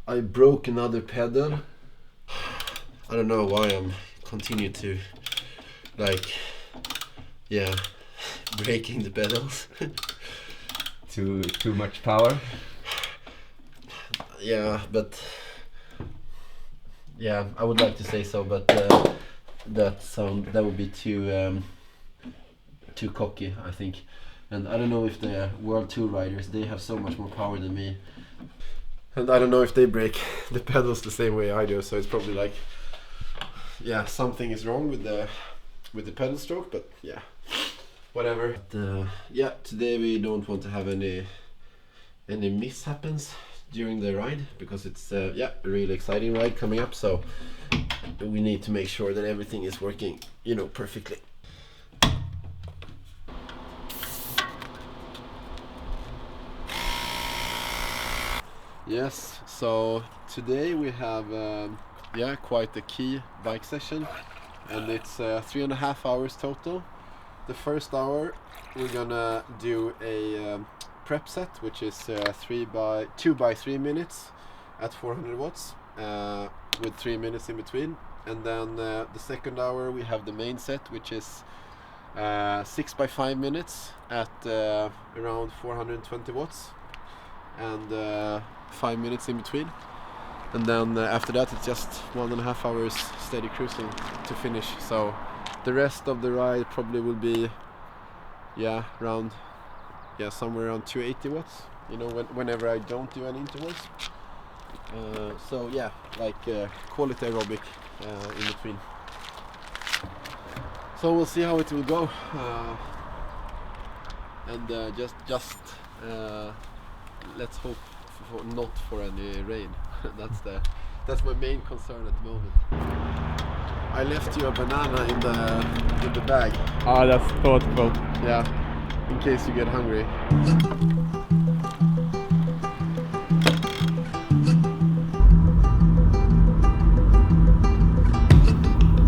I broke another pedal. I don't know why I'm continue to like, yeah, breaking the pedals. Too much power. Yeah, but yeah, I would like to say so, but that would be too cocky, I think. And I don't know if the World Tour riders, they have so much more power than me. And I don't know if they break the pedals the same way I do, so it's probably like, yeah, something is wrong with the pedal stroke, but yeah, whatever. But, yeah, today we don't want to have any mishaps during the ride, because it's yeah, a really exciting ride coming up, so we need to make sure that everything is working, you know, perfectly. Yes, so today we have yeah, quite a key bike session, and it's 3.5 hours total. The first hour we're gonna do a prep set, which is 2 by 3 minutes at 400 watts with 3 minutes in between. And then the second hour we have the main set, which is 6 by 5 minutes at around 420 watts and 5 minutes in between. And then after that it's just 1.5 hours steady cruising to finish. So the rest of the ride probably will be, yeah, around, yeah, somewhere around 280 watts, you know, whenever I don't do any intervals. So yeah, like quality aerobic in between. So we'll see how it will go, and just let's hope not for any rain. That's my main concern at the moment. I left you a banana in the bag. Ah, that's thoughtful. Yeah, in case you get hungry.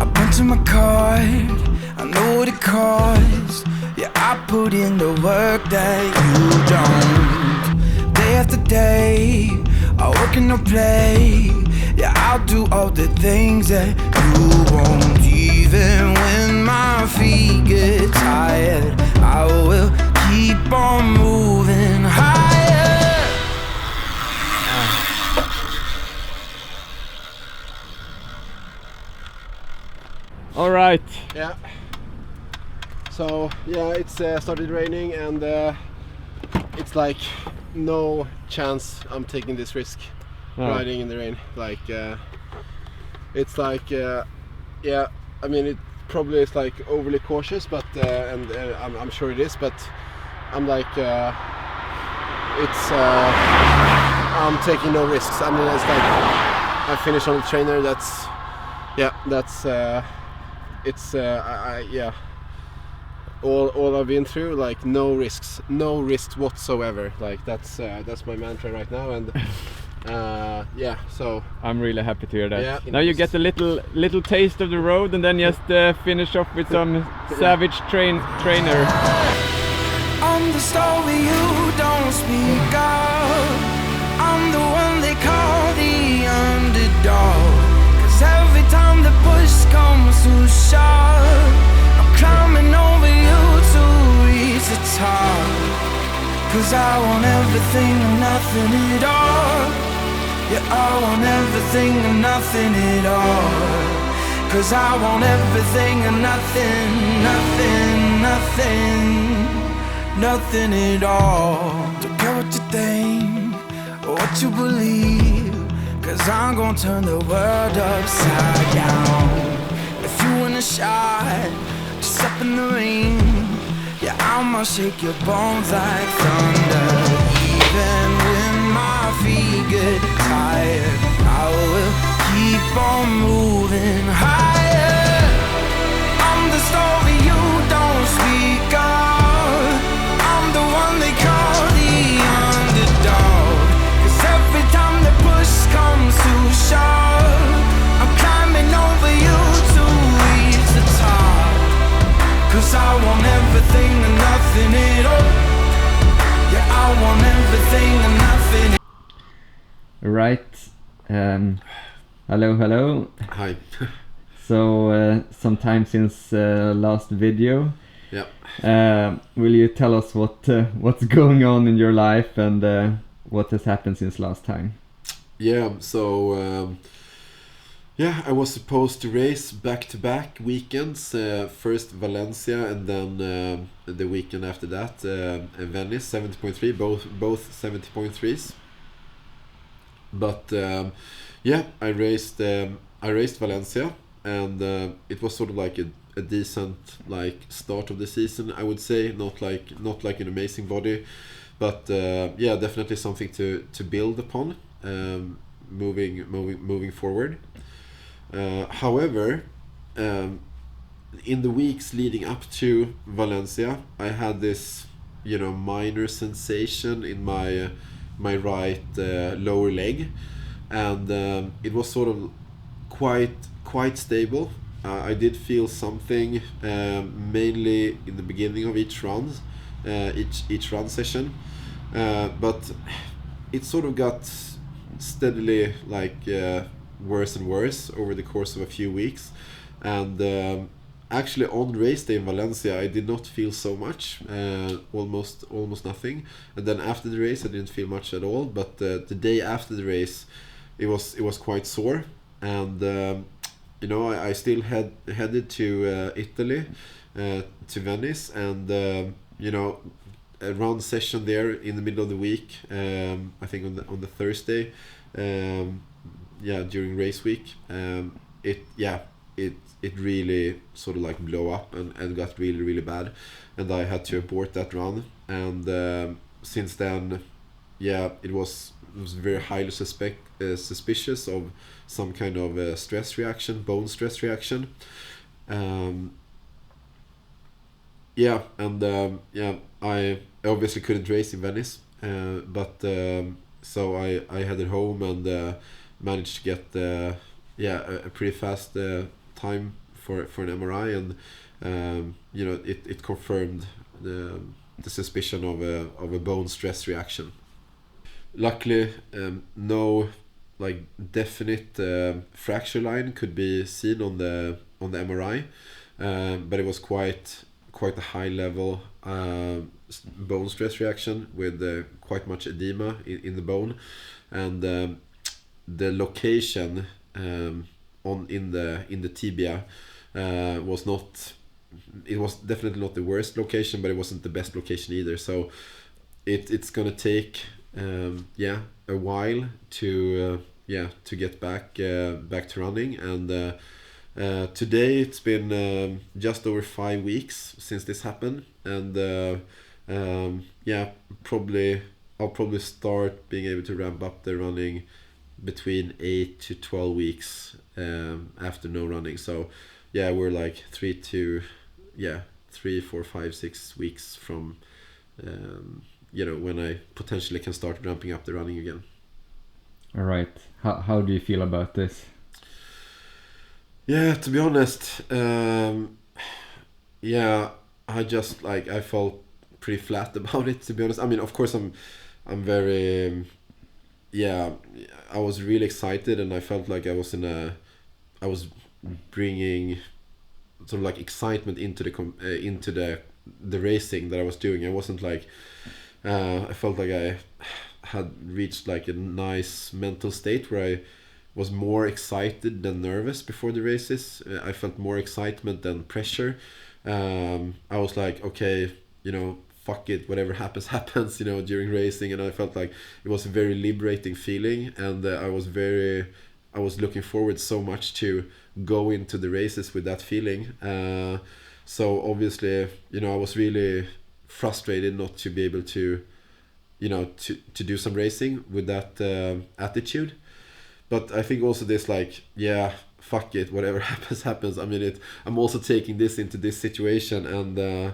I punch in my card, I know what it costs. Yeah, I put in the work that you don't. Day after day, I work and I play. Yeah, I'll do all the things that you won't. Even when my feet get tired, I will keep on moving higher. All right. Yeah. So yeah, it's started raining, and it's like no chance I'm taking this risk. Riding in the rain. Like it's like yeah, I mean, it probably is like overly cautious, but and I'm sure it is, but I'm like it's I'm taking no risks. I mean, it's like I finished on the trainer. That's yeah, that's it's yeah, all I've been through, like no risks whatsoever. Like that's my mantra right now. And yeah, so I'm really happy to hear that. Yeah, now you get a little taste of the road, and then just finish off with some savage trainer. I'm the story you don't speak of. I'm the one they call the underdog. 'Cause every time the push comes to shove, I'm climbing over you to reach the top. 'Cause I want everything and nothing at all. Yeah, I want everything and nothing at all. 'Cause I want everything and nothing, nothing, nothing, nothing at all. Don't care what you think or what you believe, 'cause I'm gonna turn the world upside down. If you want a shot, just step in the ring. Yeah, I'ma shake your bones like thunder. Even when my feet get tired, I will keep on moving higher. I'm the story you don't speak of. I'm the one they call the underdog. 'Cause every time the push comes to shove, I'm climbing over you to reach the top. 'Cause I want everything and nothing at all. Yeah, I want everything and nothing. Right, Hello. Hi. So, some time since last video. Yeah. Will you tell us what's going on in your life and what has happened since last time? Yeah. So yeah, I was supposed to race back-to-back weekends. First Valencia, and then the weekend after that, Venice 70.3. Both 70.3s. But yeah, I raced Valencia, and it was sort of like a decent like start of the season, I would say. Not like an amazing body, but yeah, definitely something to build upon, moving forward. However, in the weeks leading up to Valencia, I had this, minor sensation in my right lower leg, and it was sort of quite stable. I did feel something, mainly in the beginning of each run session, but it sort of got steadily worse and worse over the course of a few weeks, and actually on race day in Valencia I did not feel so much, almost nothing, and then after the race I didn't feel much at all, but the day after the race it was quite sore, and I still headed to Italy, to Venice, and a run session there in the middle of the week, I think on the Thursday, during race week, it really sort of like blew up and got really bad, and I had to abort that run, and since then, it was very highly suspicious of some kind of bone stress reaction. I obviously couldn't race in Venice, but so I headed home and managed to get a pretty fast time for an MRI, and it confirmed the suspicion of a bone stress reaction. Luckily, no like definite fracture line could be seen on the MRI, but it was quite a high level bone stress reaction with quite much edema in the bone, and the location in the tibia was not. It was definitely not the worst location, but it wasn't the best location either. So it's gonna take a while to get back to running, and today it's been just over 5 weeks since this happened, and I'll probably start being able to ramp up the running between 8 to 12 weeks after no running. So we're like 3, 4, 5, 6 weeks from when I potentially can start ramping up the running again. All right. How do you feel about this? Yeah, to be honest, I felt pretty flat about it, to be honest. I mean, of course I'm very I was really excited, and I felt like I was bringing sort of like excitement into the racing that I was doing. I wasn't like I felt like I had reached like a nice mental state where I was more excited than nervous before the races. I felt more excitement than pressure. I was like, okay, fuck it, whatever happens happens, during racing, and I felt like it was a very liberating feeling, and I was looking forward so much to go into the races with that feeling. So obviously, I was really frustrated not to be able to to do some racing with that attitude. But I think also this like, fuck it, whatever happens. I mean, I'm also taking this into this situation, and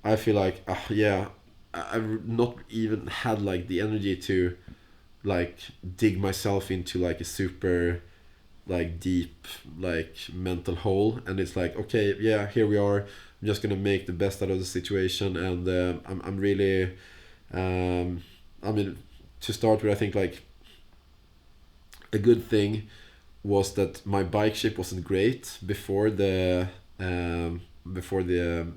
I feel like I've not even had like the energy to like dig myself into like a super like deep like mental hole, and it's like, okay, here we are, I'm just gonna make the best out of the situation, and I'm really I mean, to start with, I think like a good thing was that my bike shape wasn't great before the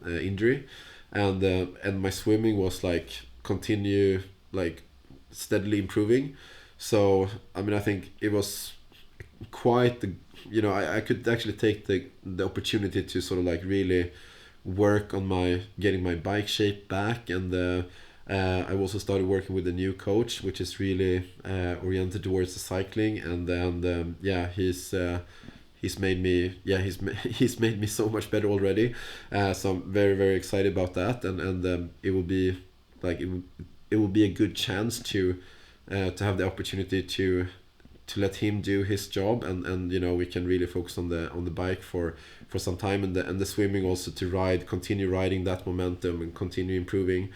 injury, and my swimming was like continue like steadily improving. So I mean, I think it was quite the, you know, I could actually take the opportunity to sort of like really work on my getting my bike shape back, and I also started working with a new coach, which is really oriented towards the cycling, and then yeah, he's made me, yeah, he's made me so much better already. So I'm very very excited about that, and it will be like it will be a good chance to have the opportunity to let him do his job, and you know, we can really focus on the bike for some time, and the swimming also to continue riding that momentum and continue improving.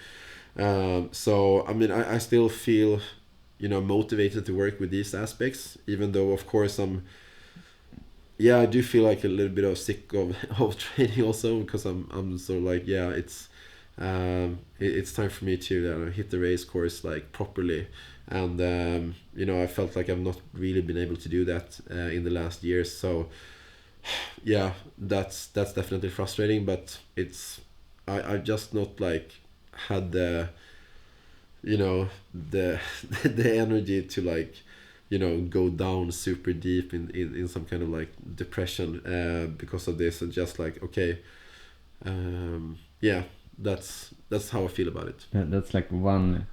So I mean, I still feel, you know, motivated to work with these aspects, even though of course I do feel like a little bit of sick of of training also, because I'm sort of like, yeah, it's time for me to hit the race course like properly, and you know, I felt like I've not really been able to do that in the last years. So yeah, that's definitely frustrating, but I just not like had the, you know, the the energy to like, you know, go down super deep in some kind of like depression because of this, and just like, okay, yeah, that's how I feel about it. That's like one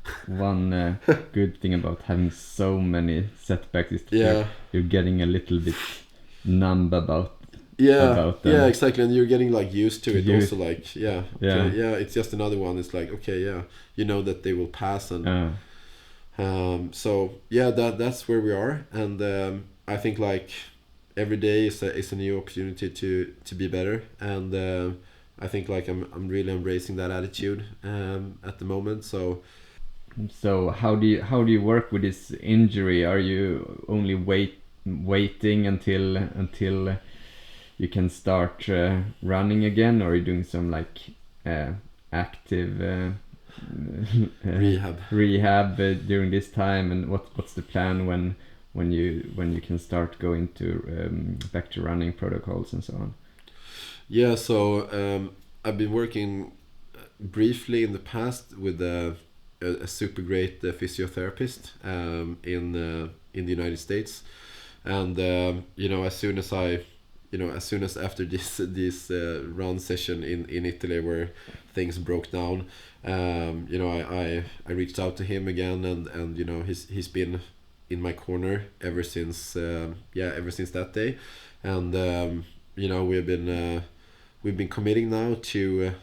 good thing about having so many setbacks is that Yeah, you're getting a little bit numb about yeah, them. yeah, exactly, and you're getting like used to it Used- also, like, yeah, Yeah. okay, yeah, it's just another one. It's like, okay, yeah, you know that they will pass, and so yeah, that's where we are, and I think like every day is a new opportunity to be better, and I think like I'm really embracing that attitude at the moment. So So how do you work with this injury? Are you only waiting until you can start running again, or are you doing some like active rehab during this time? And what's the plan when you can start going to back to running protocols and so on? yeah, so I've been working briefly in the past with a super great physiotherapist in the United States, and you know, as soon as after this run session in Italy where things broke down, you know, I reached out to him again, and you know, he's been in my corner ever since that day, and you know, we've been committing now to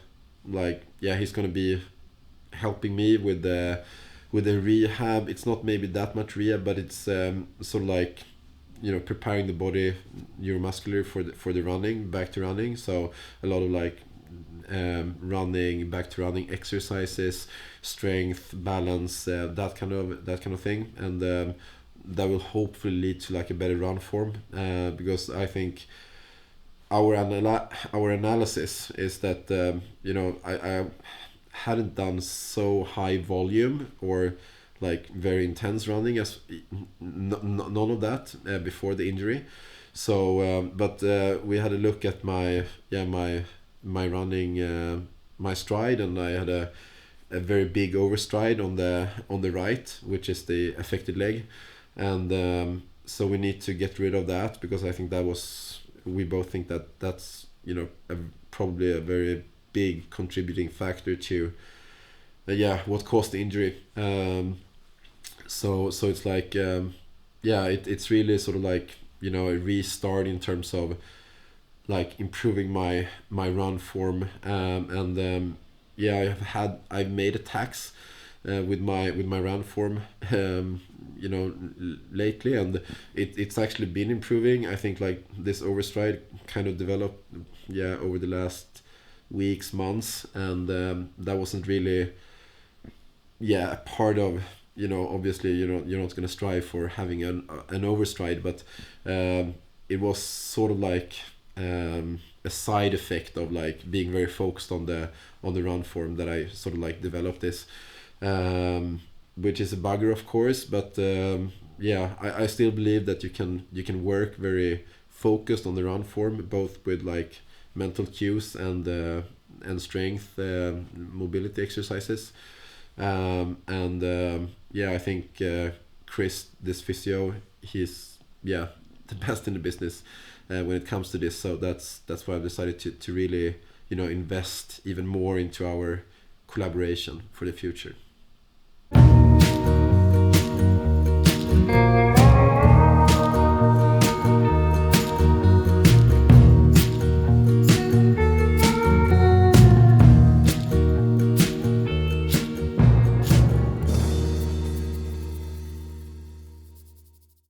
like, yeah, he's gonna be helping me with the rehab. It's not maybe that much rehab, but it's sort of like, you know, preparing the body neuromuscular for the running, back to running. So a lot of like back to running exercises, strength, balance, that kind of thing, and that will hopefully lead to like a better run form, because I think our analysis is that you know, I hadn't done so high volume or like very intense running as none of that before the injury. So but we had a look at my running, my stride, and I had a very big overstride on the right, which is the affected leg, and so we need to get rid of that, because I think we both think that's, you know, probably a very big contributing factor to what caused the injury. So it's like it's really sort of like, you know, a restart in terms of like improving my run form, and I've made attacks with my run form, you know, lately, and it's actually been improving. I think like this overstride kind of developed over the last weeks, months, and that wasn't really a part of, you know, obviously, you know, you're not going to strive for having an overstride, but it was sort of like a side effect of like being very focused on the run form that I sort of like developed this, which is a bugger, of course, but yeah, I still believe that you can work very focused on the run form, both with like mental cues and strength mobility exercises. Yeah, I think Chris, this physio, he's the best in the business when it comes to this. So that's why I've decided to really invest even more into our collaboration for the future.